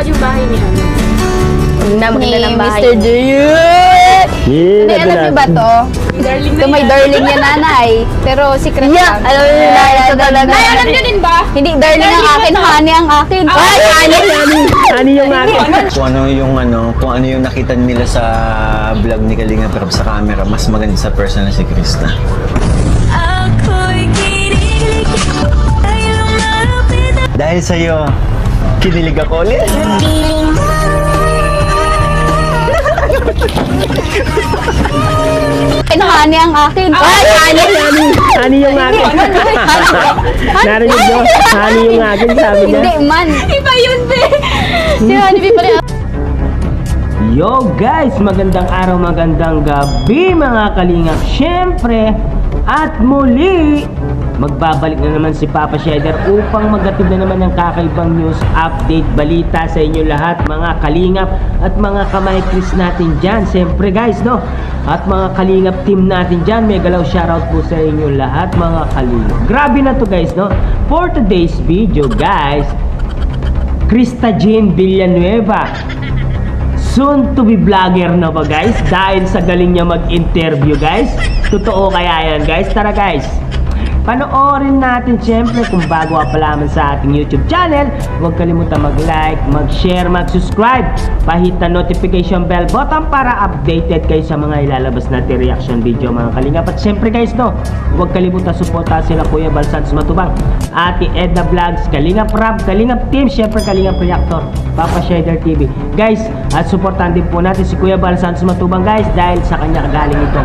yung bahay ni ano? Maganda ng bahay. Mr. Jayet! Nay, alam niyo ba to? Darling Ito may darling yan, nanay. Pero secret Yeah, lang. alam niyo na, ito talaga. Nay, alam niyo din ba? Hindi darling ang akin, honey ang akin. Ay, honey! Ano yung akin? Kung ano yung nakita nila sa vlog ni Kalinga pero sa camera, mas maganda sa personal si Krista. Dahil sa'yo, kinilig ako ulit. Honey ang akin. Ay, honey! Ano yung akin? Narinig nyo? Ano yung akin, sabi niya? Hindi man. Iba yun, be! Si honey pa pala. Yo guys, magandang araw, magandang gabi mga kalingap. Siyempre, at muli, magbabalik na naman si Papa Shedder upang maghatid na naman ng kakaibang news, update, balita sa inyo lahat mga kalingap at mga kamay-kris natin dyan. Siyempre guys, no? At mga kalingap team natin dyan, may galaw shoutout po sa inyo lahat mga kalingap. Grabe na to guys, no? For today's video guys, Krista Jane Villanueva, soon to be vlogger na ba guys? Dahil sa galing niya mag-interview guys. Totoo kaya yan guys? Tara guys, panoorin natin syempre. Kung bago ka pa lamang sa ating YouTube channel, huwag kalimutan mag-like, mag-share, mag-subscribe, pahit na notification bell button para updated kayo sa mga ilalabas natin reaction video mga kalingap. At syempre guys, no, huwag kalimutan suportahan sila Kuya Bal Santos Matubang, Ate Edna Vlogs, Kalingap Rab, Kalingap Team, syempre Kalingap Reactor, Papa Shedder TV guys. At suportahan din po natin si Kuya Bal Santos Matubang guys, dahil sa kanya galing ito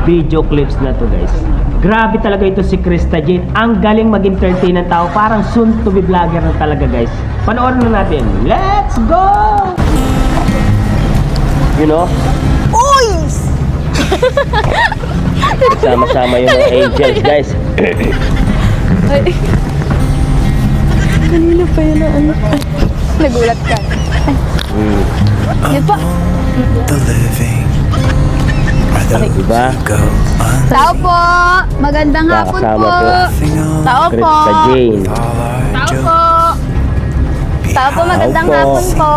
video clips na to guys. Grabe talaga ito si Krista Jane. Ang galing mag-entertain ng tao. Parang soon to be vlogger na talaga guys. Panoorin na natin. Let's go! You know? Uy! Sama-sama yung mga angels guys. Kanina pa yun ang ano. Nagulat ka. Yan pa. The living are the Diba? go on Tao po! Magandang hapon Kasama po! po. Tao po! Krista Jane. all our Tao joke po! Tao po, magandang Tao po. hapon po!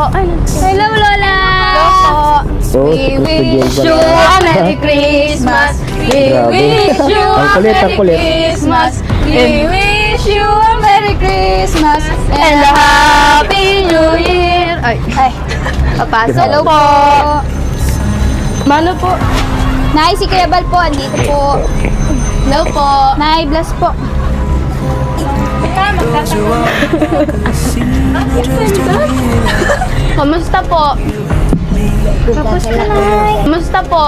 Hello, Lola! Hello po! So, We si Krista Jane wish you pala. a Merry Christmas! We Grabe. wish you Ang a kulit, ang Merry kulit. Christmas! We wish you a Merry Christmas and a Happy New Year! Ay, papasok. Hello po! Mano po? Nay, si Kuya Bal po, andito po. Hello po. Nay, bless po. Kamusta po? Kamusta Nay? Kamusta po?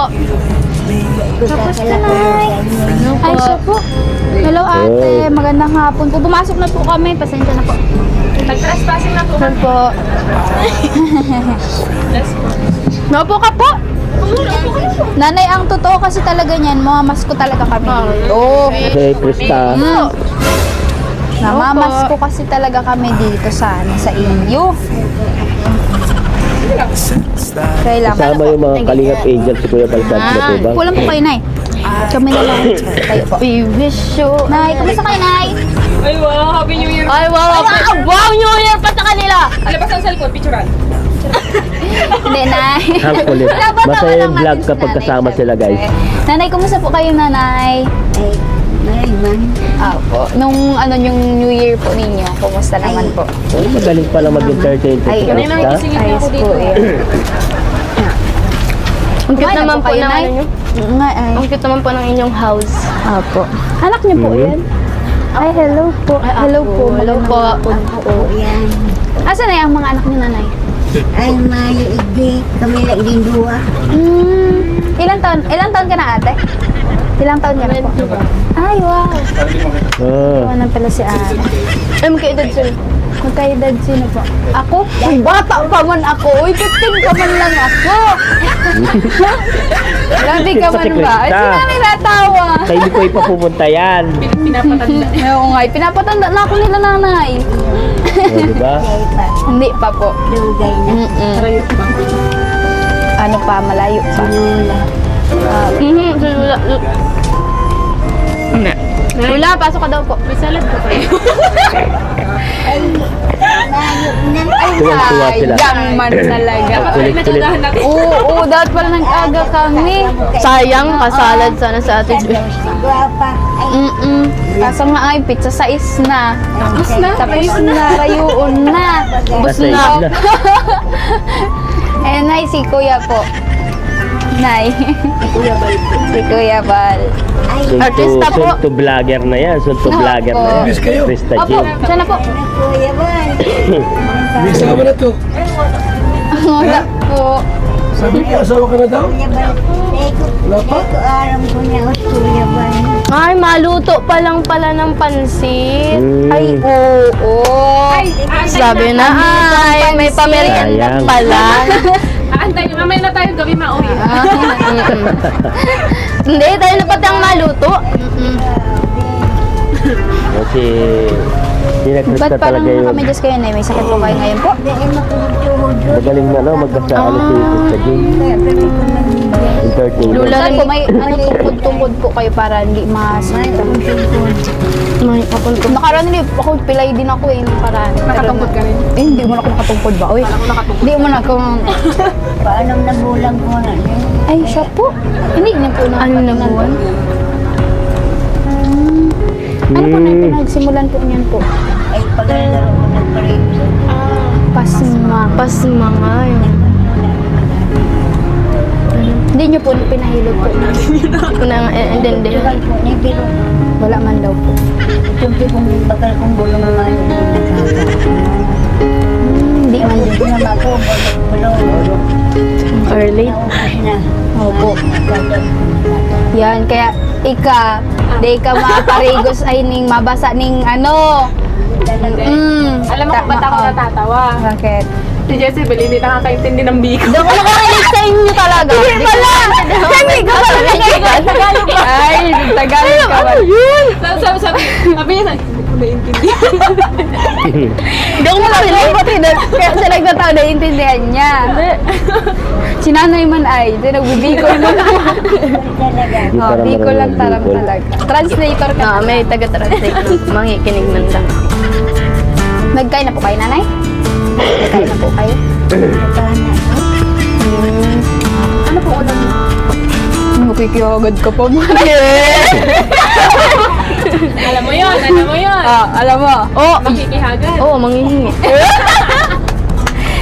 Kamusta Nay? Ay, siya po. Hello ate, magandang hapon po. Pumasok na po kami, pasensya na po. Nag-trespassing na po. Saan po? Naupo ka po. Nanay, ang totoo kasi talaga niyan, mamamas ko talaga kami dito. Okay, Krista. Namamas ko kasi talaga kami dito sa inyo. sense that Kailangan. Kasama yung mga kalingap angels si Kuya Bal Santos Matubang. Kulang po kayo, Nay. Kami na lang. Kayo po. We wish you. Nay, kumusta kayo, Nay? Ay, wow! Happy New Year! Ay, wow. Wow, New Year pa sa kanila. Alabas ang cellphone, picturean. Hindi, Nay. Ang kulit. Dapat Masaya ako yung lang vlog natin si kapag Nanay, kasama sila guys. syempre. Nanay, kumusta po kayo, Nanay? Opo. Nung yung New Year po ninyo, kumusta naman po? Oh, magaling pala mag-entertain to si Ay, Krista. Ayos po eh. Ang cute Kumain na naman po po kayo, ng Nay? ano nyo. Nga, ay. Ang cute naman po ng inyong house. Apo. Anak niyo po yan? Ay, hello po. Hello po. Hello po. Oo, yan. Asa na yung mga anak niyo, Nanay? Ay, mayo igdi. Kami lang din dua. Ilang taon ka na, ate? Ilang taon ka na po? Ay, wow. Oh. Ano pala si ate? Ay, magkaedad sila. Magkaedad sino po? Ako? Ay, bata pa man ako. Uy, 15 ka man lang ako. Grabe ka man ba? Ay, Krista. sila natawa. Kaya hindi ko ipapupunta yan. Pinapatanda. Oo nga, pinapatanda na ako nila, Nanay. Oh, diba? Ay, Hindi pa po. dugay na. Ano pa, malayo pa. Sinula. Lula, pasok ka daw po. May salad pa kayo. Tuwang-tuwa sila. Yaman talaga. Kulit-kulit. Oo, dapat pala nag-aga kami. Sayang, kasalad sana sa Ate Joy. Guwapa. Ay, Kaso nga ay pizza sa na. tapos na. Tapos na, rayuon na. Ubus Nasa na. isla. Eh, Nay, si Kuya po. Nay. Si Kuya Bal. Artista po. Sunto vlogger na yan. Sunto vlogger na yan. Krista Opo, Jim. siya na po. Kuya Bal. May asawa na to. Wala po. Sabi ko, asawa ka na daw? Kuya Bal. Wala pa? Aram ko niya o Kuya Bal. Ay, maluto pa lang pala ng pansit. Ay, oo. Sabi na, ay, may pamerienda Sayang. pala. Antay, mamaya na tayo gawin mauwi. Hindi, tayo na pati ang maluto. Kasi si na Krista Ba't parang talaga yung nakamenyas kayo, Nay? May sakit po kayo ngayon po? Dahil makuhod-tuhod. magaling na no, magkasakalo si Krista Jim. Kaya pwede ko nag-ibig. Entertainer. Lula Saan po, may ano, tungkod-tungkod po kayo para hindi masakit. May papunto. Nakaraan din, ako pilay din ako eh, nakaraan. Nakatungkod ka rin? Eh, hindi mo na ako nakatungkod ba? Uy, hindi mo na ako... Paano nabulang ko na? Ay, siya po. Hindi niya po na. Ano na buwan? Ano po na yung pinagsimulan po niyan po? Ay, paglalaro ko ng parito. Pasma. Pasma nga yun. Hindi niyo po pinahilot po. Unang, and then, Bakal po ni pero Wala man daw po. tumpi kong bakal kong bulong naman yung nakaka. Hindi man din. Ito naman ko, bulong. early. Naubos na. Opo. Yan, kaya di ka maparigos ay ning mabasa ning ano. Alam mo kung ba't ako natatawa? Bakit? Si Jezebel hindi nakakaintindi ng biko. Hindi ako nakakainig sa inyo talaga. Hindi pala. Hindi ka pala Tagalog ba? Ay, Tagalog ka ba? Sabi niya, hindi ko naintindi. Hindi ako makarinig. Kaya siya nagtatawa, naiintindihan niya. Si nanay man ay, ito nagbibikol mo na. Hindi Oh, para bikol lang marunong taram bikol. talaga. Translator ka. Ah, may taga-translate. Mangikinig man lang. Nagkain na po kayo, nanay? Nagkain na po kayo? Ano po ulam mo? Makikiyagad ka pa mo. Alam mo yun, alam mo yun. Alam mo. Oh, Makikihagan. oo, manghihingi.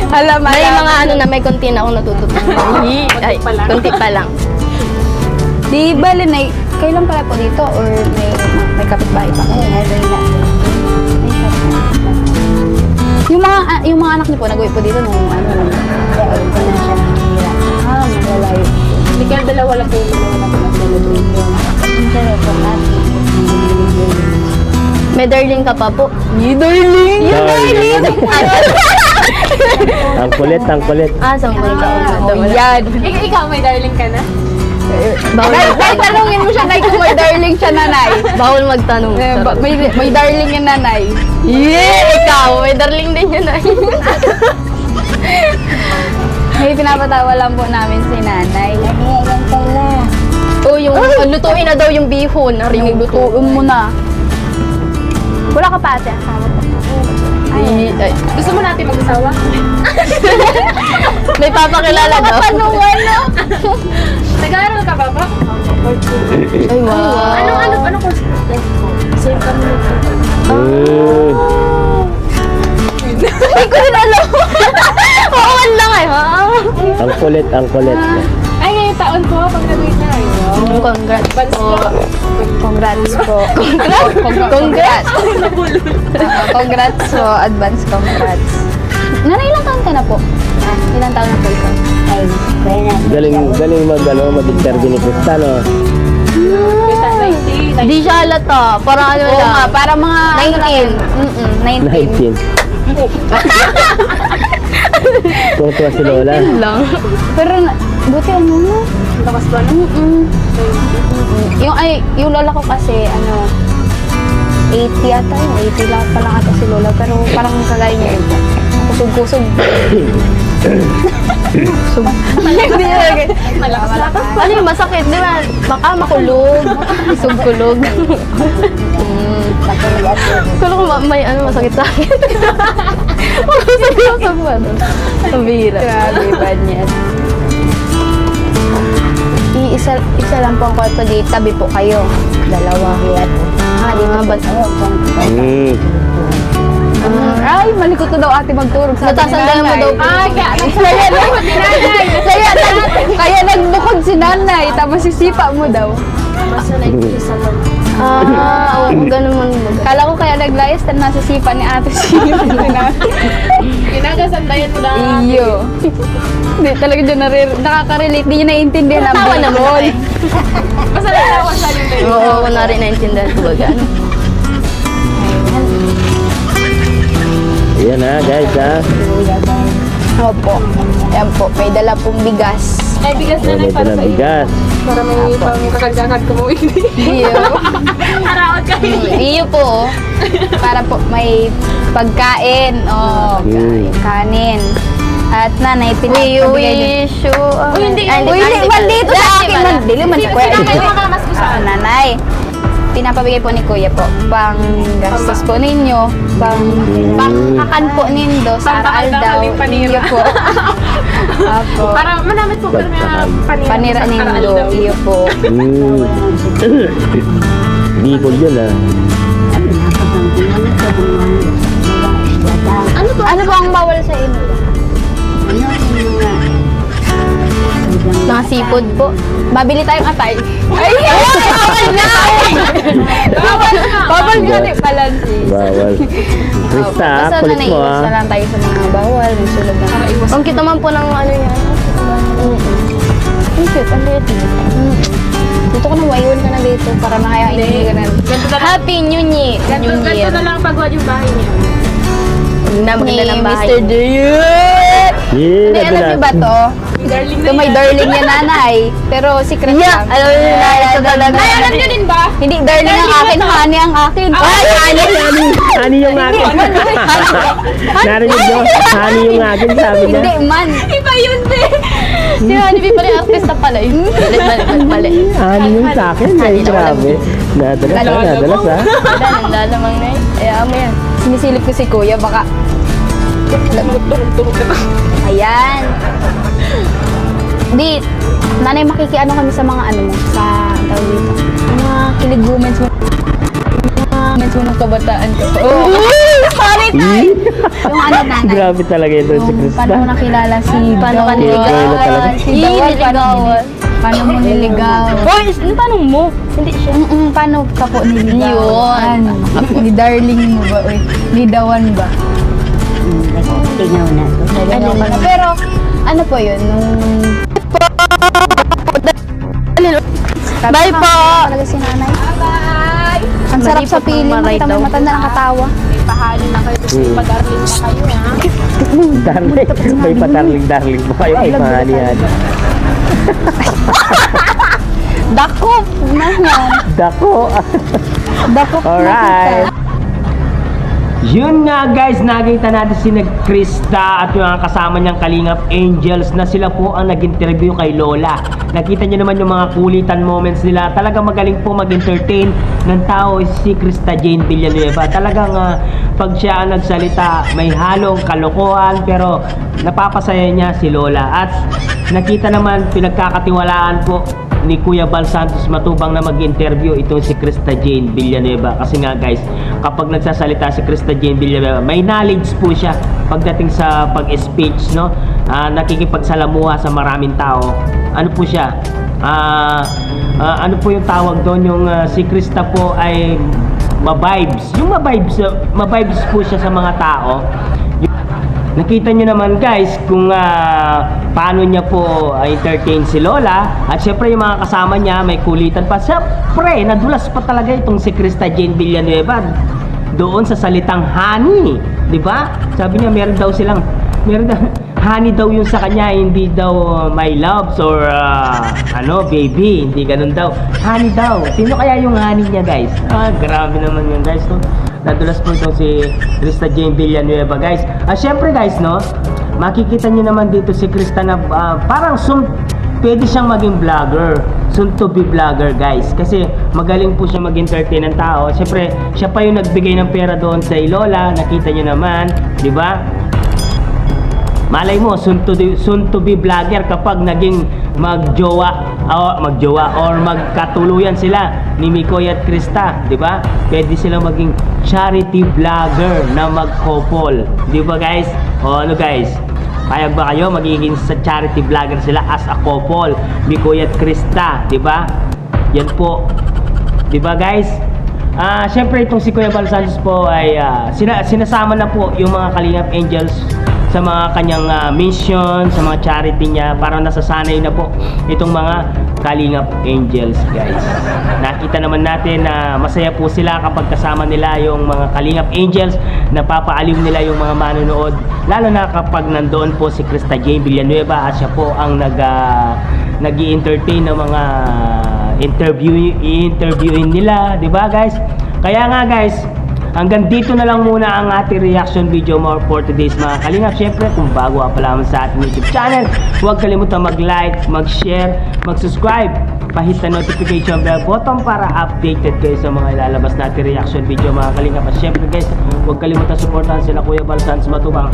Alam, May alam. mga ano na may konti na akong natutunan. Ay, pa lang. konti pa lang. Di ba, Linay, kayo lang pala po dito or may kapitbahay pa kayo? Yung mga anak niyo po, nag-uwi po dito nung ano, malalayo. Hindi kaya dalawa lang po yung May darling ka pa po. May darling? Yung darling! Ang kulit, ang kulit. Ah, sampay ka. Oh, yan. Ikaw, may darling ka na? Bawal Nay, magtanong. tanongin mo siya, Nay, kung may darling siya, nanay. Bawal magtanong. May darling yung nanay. Yeah! Ikaw, may darling din yun ay. May pinapatawa lang po namin si nanay. Oh, yung lutuin na daw yung bihon. Narinig lutuin. Lutuin mo na. Wala ka pa ate, asawa ko. Ay, Gusto mo natin mag-asawa? may papakilala daw. Nag-aaral ka ba ba? Ay, wow. Ano course? Same kami. Hindi ko rin alam. Oo, man lang eh. Ha? Ang kulit, ang kulit. Ay, ngayong taon po, pag nag-wait na kayo. Congrats po. Congrats po. Congrats. Congrats po. Advance congrats. Nanay, ilang taon ka na po? Ilang taon na po ikaw? Galing, galing mag-interview ni Krista, no? Beta 90. Di siya halata. Para ano Oo lang. nga, para mga 19. 19. Tuwa si Lola. lang. Pero, buti ano mo? Lakas ba na? Yung lola ko kasi, 80 ata yun. 80 lang pa lang ata si lola. Pero parang kagaya niya yun. Kusog-kusog. Hindi niya lagay. Ano yung masakit? Di ba? Baka makulog. Isog-kulog. Kulog may ano masakit sa akin. Masakit sa ano. Ang bihira. Grabe ba niyan? Isa lang po ang kwarto dito. Tabi po kayo. Dalawa. Dito ba? Ay, malikot ko daw ate magturog. Natasandayan mo daw po. Ay, kaya nagbukod si nanay. Tapos sisipa mo daw. Oo, ganun man. Kala ko kaya naglayas na nasisipa ni ate si nanay. Ginagasandayan mo lang. Iyo. Hindi talaga dyan nakaka-relate. Hindi nyo naiintindihan ang Tawa na mo. bihon. Basta natawa siya yung tayo. Oo, kunwari naintindihan ko ba gano'n. Ayan ha, guys ha. Opo. Ayan po. May dala pong bigas. Ay, bigas na May para sa iyo. bigas. Para may pang kakagdagan ko mo ini. Iyo. Araot kayo. Iyo po. Para po may pagkain. Oh, kanin. At nanay, pinapabigay niyo. Wish you. Uy, hindi. Uy, hindi man dito sa akin. Mandili man sa kuya. Sila kayo makamas ko sa Nanay. Pinapabigay po ni kuya po. Pang gastos po ninyo. Pangkakan po nindo sa aral daw. Pangkakan panira. Iyo po. Apo. Para manamit po pero may panira. Panira sa nindo. aral daw. Iyo po. Bicol yun ha. Ano po ang bawal sa inyo? Mga seafood po. Mabili tayong atay. Ay! Bawal na! Bawal nga ni Palansi. Bawal. Krista, Basta kulit mo naiiwas na ha. lang tayo sa mga bawal. May sulod na. Ang cute naman po ng ano niya. Ang cute. Ang liit. Dito ko na, waiwan ka na dito para makayain ka na. Ganito na lang. Happy New Year. Ganito na lang pagwad yung bahay niya. Na maganda ng bahay. Mr. Dayut! Yeah, Hindi, alam niyo ba to? Darling Ito may darling niya nanay. Pero secret Yeah, lang. alam niyo na ito talaga. Ay, alam niyo din ba? Hindi, darling ang akin, honey ang akin. Ay, honey yung akin. Narinig nyo? Honey yung akin, sabi niya. Hindi man. Iba yun, be. Si Honey pala yung artista pala yun. Mali. Honey yung sa akin. Ay, grabe. Nadalas ha. Ang lalamang na yun. Ayaw mo yan. Sinisilip ko si kuya, baka... Ayan. Di, nanay, makikiano kami sa mga ano mo, sa tawag dito. Mga kilig moments mo. Mga moments mo ng kabataan ko. Oh! Sorry, tay! Yung ano, nanay. Grabe talaga ito si Krista. Paano mo nakilala si Paano ka Dawal? niligawan? Si Dawal, Niligawan. paano mo niligawan? Boy, paano mo? Hindi siya. Paano ka po niligawan? Yun. Ni darling mo ba? Uy, ni Dawan ba? Tingaw na to. Naligaw ka na. Pero, ano po yun? Bye po! Talaga si nanay. Bye! Ang sarap Mali sa po piling. kung maray Makita mo daw. yung matanda ng katawa. Pahali na kayo. Padarling na kayo, ha? Darling. May padarling po kayo kay mahani-hani. Dakop! Naman. Dako. Dakop na Alright. kita. Yun nga guys, nakita natin si Krista at yung mga kasama niyang Kalingap Angels na sila po ang nag-interview kay Lola. Nakita niyo naman yung mga kulitan moments nila. Talagang magaling po mag-entertain ng tao si Krista Jane Villanueva. Talagang pag siya ang nagsalita, may halong kalokohan pero napapasaya niya si Lola. At nakita naman, pinagkakatiwalaan po ni Kuya Bal Santos Matubang na mag-interview itong si Krista Jane Villanueva. Kasi nga guys, kapag nagsasalita si Krista Jane Villanueva, may knowledge po siya pagdating sa pag-speech, no? Nakikipagsalamuha sa maraming tao. Ano po siya? Ano po yung tawag doon? Yung si Krista po ay mabibes. Yung mabibes po siya sa mga tao. Nakita nyo naman guys kung paano niya po entertain si Lola. At syempre yung mga kasama niya may kulitan pa. Syempre nadulas pa talaga itong si Krista Jane Villanueva doon sa salitang honey, di ba? Sabi niya meron daw honey daw yung sa kanya, hindi daw my loves or baby, hindi ganun daw. Honey daw. Sino kaya yung honey niya guys? Grabe naman yun guys, no? Nadulas po itong si Krista Jane Villanueva guys. Syempre guys, no? makikita nyo naman dito si Krista na parang pwede siyang maging vlogger. Soon to be vlogger, guys. Kasi magaling po siya mag-entertain ng tao. Siyempre, siya pa yung nagbigay ng pera doon sa Lola. Nakita nyo naman, di ba? Malay mo, soon to be vlogger kapag naging magjowa or magkatuluyan sila ni Mikoy at Krista, di ba? Pwede sila maging charity vlogger na mag-couple, di ba guys? O ano guys? Payag ba kayo magiging sa charity vlogger sila as a couple, Mikoy at Krista, di ba? Yan po, di ba guys? Syempre itong si Kuya Bal Santos po ay sinasama na po yung mga Kalingap Angels sa mga kanyang mission, sa mga charity niya. Parang nasasanay na po itong mga Kalingap Angels, guys. Nakita naman natin na masaya po sila kapag kasama nila yung mga Kalingap Angels, napapaaliw nila yung mga manonood, lalo na kapag nandoon po si Krista Jane Villanueva at siya po ang nag-i-entertain ng mga i-interviewin nila, di ba guys? Kaya nga guys, hanggang dito na lang muna ang ating reaction video more for today's mga Kalingap. Siyempre, kung bago ka pa lamang sa ating YouTube channel, huwag kalimutan mag-like, mag-share, mag-subscribe, pahit na notification bell button para updated kayo sa mga ilalabas natin reaction video mga Kalingap. At siyempre guys, huwag kalimutan supportahan sila Kuya Bal Santos Matubang.